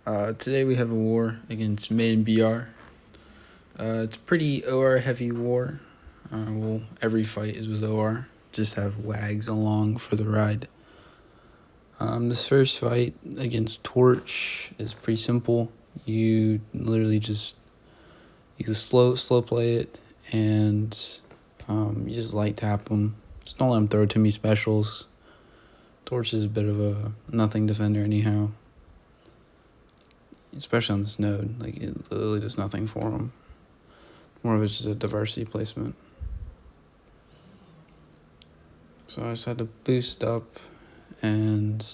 Today we have a war against MIBR. It's a pretty OR heavy war. Every fight is with OR. Just have wags along for the ride. This first fight against Torch is pretty simple. You literally just slow play it, and you just light tap him. Just don't let him throw too many specials. Torch is a bit of a nothing defender anyhow. Especially on this node, like it literally does nothing for him. More of it's just a diversity placement. So I just had to boost up and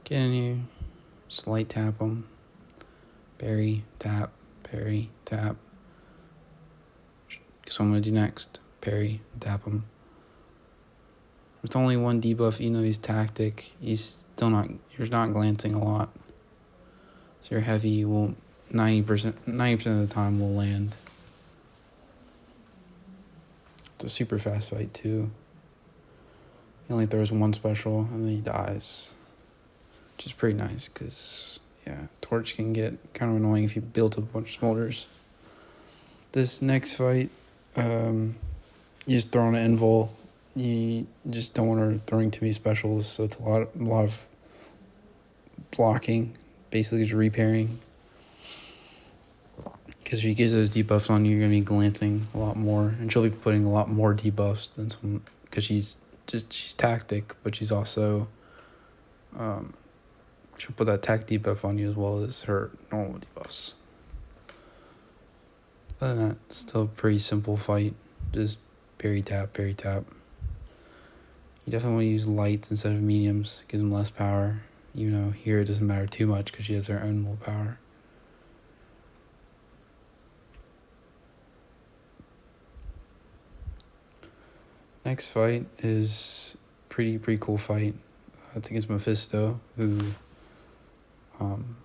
get in here, just light tap him, parry, tap, parry, tap. So I'm gonna do next, parry, tap him. With only one debuff, even though he's tactic, you're not glancing a lot. So your heavy will 90% of the time will land. It's a super fast fight too. He only throws one special and then he dies, which is pretty nice because Torch can get kind of annoying if you build up a bunch of smolders. This next fight, you just throw on an invul. You just don't want her throwing too many specials, so it's a lot of blocking. Basically just repairing, because if you get those debuffs on you, you're going to be glancing a lot more, and she'll be putting a lot more debuffs than some, because she's tactic, but she's also she'll put that tac debuff on you as well as her normal debuffs. Other than that, still a pretty simple fight. Just parry tap, parry tap. You definitely want to use lights instead of mediums. Gives them less power. Here it doesn't matter too much because she has her own willpower. Next fight is pretty cool fight. It's against Mephisto, who on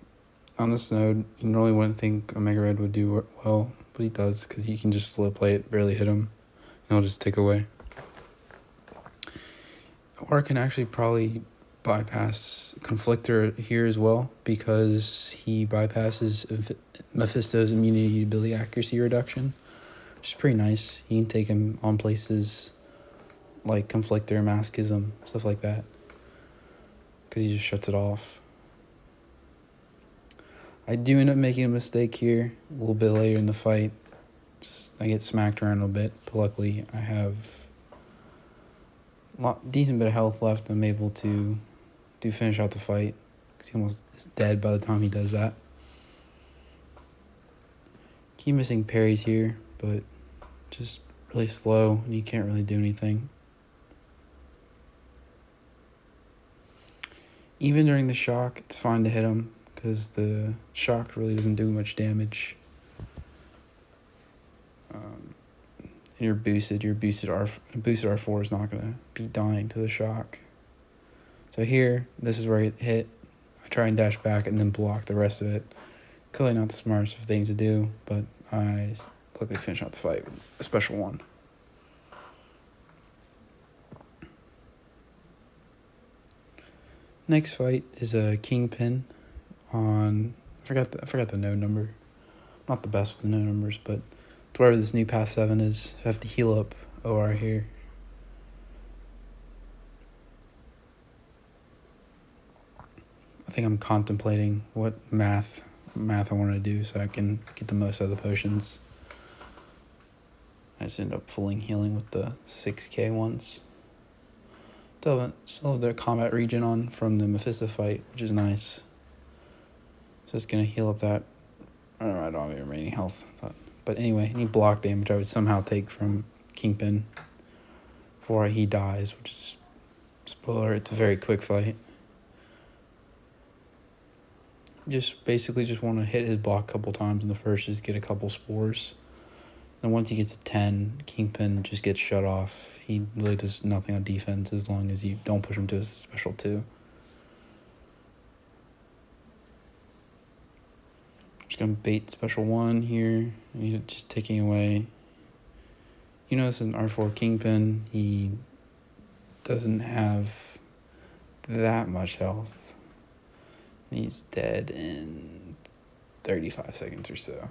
this node you normally wouldn't think Omega Red would do well, but he does because you can just slow play it, barely hit him, and he'll just take away. Or can actually probably bypass Conflictor here as well, because he bypasses Mephisto's immunity ability accuracy reduction, which is pretty nice. He can take him on places like Conflictor, Masochism, stuff like that, because he just shuts it off. I do end up making a mistake here a little bit later in the fight. I get smacked around a bit, but luckily I have decent bit of health left. I'm able to finish out the fight, because he almost is dead by the time he does that. Keep missing parries here, but just really slow and you can't really do anything. Even during the shock, it's fine to hit him because the shock really doesn't do much damage. Your boosted R4 is not gonna be dying to the shock. So here, this is where I hit. I try and dash back and then block the rest of it. Clearly not the smartest of things to do, but I luckily finish out the fight with a special one. Next fight is a Kingpin on, I forgot the node number. Not the best with the node numbers, but whatever this new path 7 is, I have to heal up OR here. I think I'm contemplating what math I want to do so I can get the most out of the potions. I just end up fully healing with the 6k ones. Still have their combat region on from the Mephisto fight, which is nice. So it's going to heal up that. I don't have any remaining health. But anyway, any block damage I would somehow take from Kingpin before he dies, which is, spoiler, it's a very quick fight. Basically just want to hit his block a couple times in the first, just get a couple spores. And once he gets to 10, Kingpin just gets shut off. He really does nothing on defense as long as you don't push him to his special 2. Just gonna bait special 1 here. He's just taking away. It's an R4 Kingpin. He doesn't have that much health. He's dead in 35 seconds or so.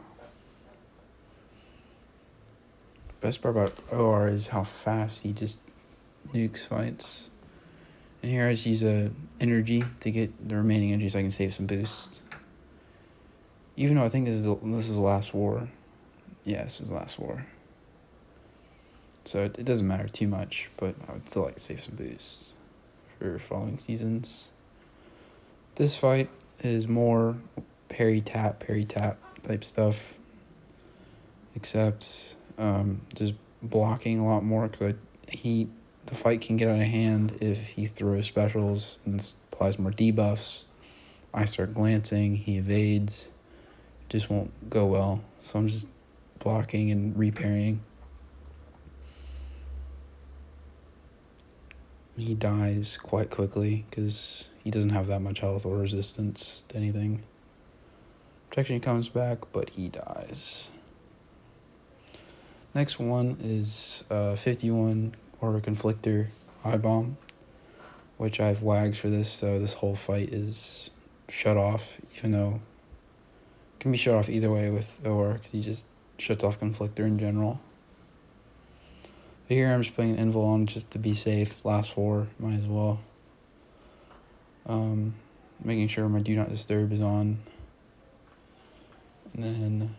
Best part about OR is how fast he just nukes fights. And here I just use a energy to get the remaining energy so I can save some boost. Even though I think this is the last war. Yeah, this is the last war. So it doesn't matter too much, but I would still like to save some boosts for following seasons. This fight is more parry tap type stuff, except just blocking a lot more because the fight can get out of hand if he throws specials and applies more debuffs. I start glancing, he evades, it just won't go well. So I'm just blocking and reparrying. He dies quite quickly because he doesn't have that much health or resistance to anything. Protection comes back, but he dies. Next one is 51 Aura Conflictor I-Bomb, which I have wags for this, so this whole fight is shut off, even though it can be shut off either way with OR, because he just shuts off Conflictor in general. But here I'm just putting an Invul on just to be safe. Last 4, might as well. Making sure my Do Not Disturb is on. And then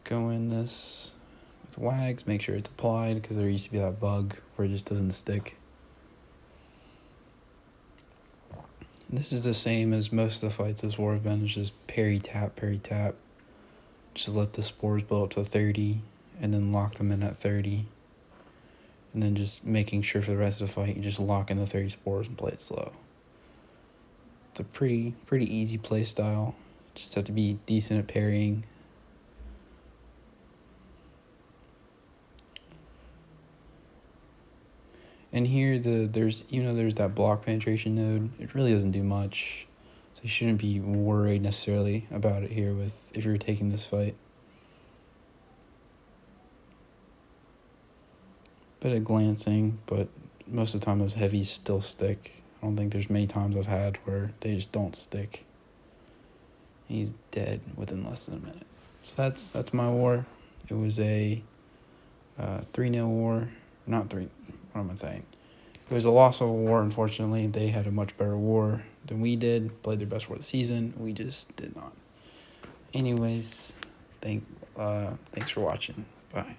go in this with wags, make sure it's applied, because there used to be that bug where it just doesn't stick. And this is the same as most of the fights this war have been. It's just parry tap. Just let the spores build up to 30. And then lock them in at 30. And then just making sure for the rest of the fight, you just lock in the 30 spores and play it slow. It's a pretty easy play style. Just have to be decent at parrying. And here, there's that block penetration node, it really doesn't do much. So you shouldn't be worried necessarily about it here if you're taking this fight. Bit of glancing, but most of the time those heavies still stick. I don't think there's many times I've had where they just don't stick. He's dead within less than a minute. So that's my war. It was a 3-0 war. Not 3, what am I saying? It was a loss of a war, unfortunately. They had a much better war than we did. Played their best war of the season. We just did not. Anyways, thanks for watching. Bye.